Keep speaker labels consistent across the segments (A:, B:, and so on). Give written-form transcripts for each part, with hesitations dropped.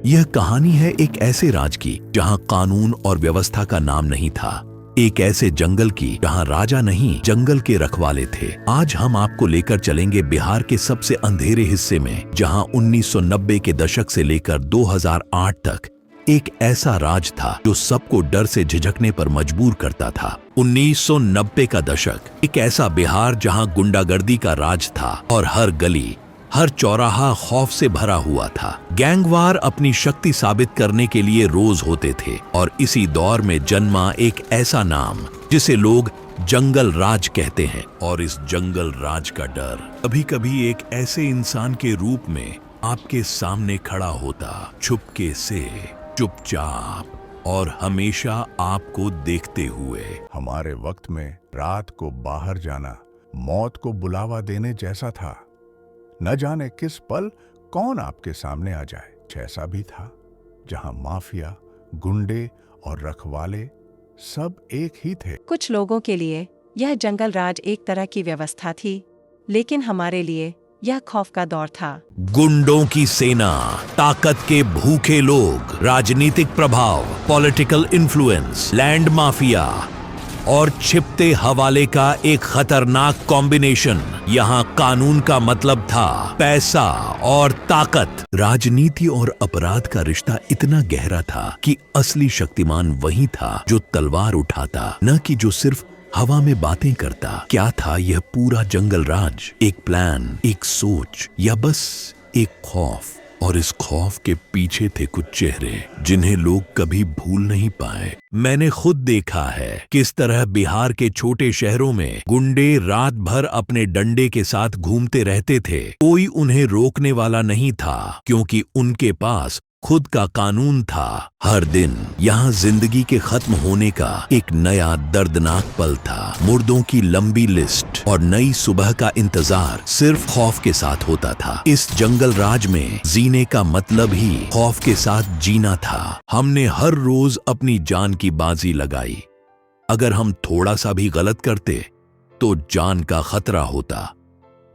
A: यह कहानी है एक ऐसे राज की जहां कानून और व्यवस्था का नाम नहीं था। एक ऐसे जंगल की जहां राजा नहीं, जंगल के रखवाले थे। आज हम आपको लेकर चलेंगे बिहार के सबसे अंधेरे हिस्से में, जहां 1990 के दशक से लेकर 2008 तक एक ऐसा राज था जो सबको डर से झिझकने पर मजबूर करता था। 1990 का दशक एक ऐसा बिहार जहां गुंडागर्दी का राज था और हर गली, हर चौराहा खौफ से भरा हुआ था। गैंगवार अपनी शक्ति साबित करने के लिए रोज होते थे और इसी दौर में जन्मा एक ऐसा नाम जिसे लोग जंगल राज कहते हैं। और इस जंगल राज का डर कभी कभी एक ऐसे इंसान के रूप में आपके सामने खड़ा होता, चुपके से, चुपचाप और हमेशा आपको देखते हुए।
B: हमारे वक्त में रात को बाहर जाना मौत को बुलावा देने जैसा था। न जाने किस पल कौन आपके सामने आ जाए। ऐसा भी था जहां माफिया, गुंडे और रखवाले सब एक ही थे।
C: कुछ लोगों के लिए यह जंगल राज एक तरह की व्यवस्था थी, लेकिन हमारे लिए यह खौफ का दौर था।
A: गुंडों की सेना, ताकत के भूखे लोग, राजनीतिक प्रभाव, पॉलिटिकल इन्फ्लुएंस, लैंड माफिया और छिपते हवाले का एक खतरनाक कॉम्बिनेशन। यहाँ कानून का मतलब था पैसा और ताकत। राजनीति और अपराध का रिश्ता इतना गहरा था कि असली शक्तिमान वही था जो तलवार उठाता, न कि जो सिर्फ हवा में बातें करता। क्या था यह पूरा जंगल राज? एक प्लान, एक सोच, या बस एक खौफ? और इस खौफ के पीछे थे कुछ चेहरे जिन्हें लोग कभी भूल नहीं पाए। मैंने खुद देखा है किस तरह बिहार के छोटे शहरों में गुंडे रात भर अपने डंडे के साथ घूमते रहते थे। कोई उन्हें रोकने वाला नहीं था क्योंकि उनके पास खुद का कानून था। हर दिन यहाँ जिंदगी के खत्म होने का एक नया दर्दनाक पल था। मुर्दों की लंबी लिस्ट और नई सुबह का इंतजार सिर्फ खौफ के साथ होता था। इस जंगल राज में जीने का मतलब ही खौफ के साथ जीना था। हमने हर रोज अपनी जान की बाजी लगाई। अगर हम थोड़ा सा भी गलत करते तो जान का खतरा होता।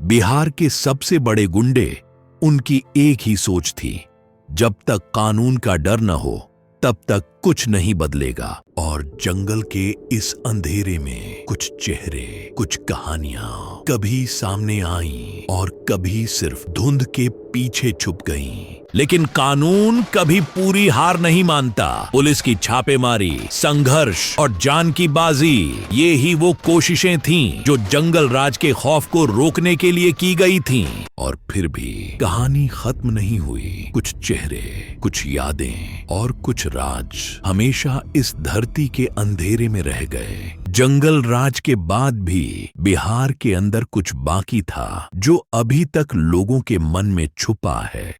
A: बिहार के सबसे बड़े गुंडे, उनकी एक ही सोच थी, जब तक कानून का डर न हो तब तक कुछ नहीं बदलेगा। और जंगल के इस अंधेरे में कुछ चेहरे, कुछ कहानियां कभी सामने आईं और कभी सिर्फ धुंध के पीछे छुप गईं। लेकिन कानून कभी पूरी हार नहीं मानता। पुलिस की छापेमारी, संघर्ष और जान की बाजी, ये ही वो कोशिशें थीं जो जंगल राज के खौफ को रोकने के लिए की गई थीं। और फिर भी कहानी खत्म नहीं हुई। कुछ चेहरे, कुछ यादें और कुछ राज हमेशा इस धरती के अंधेरे में रह गए। जंगल राज के बाद भी बिहार के अंदर कुछ बाकी था जो अभी तक लोगों के मन में छुपा है।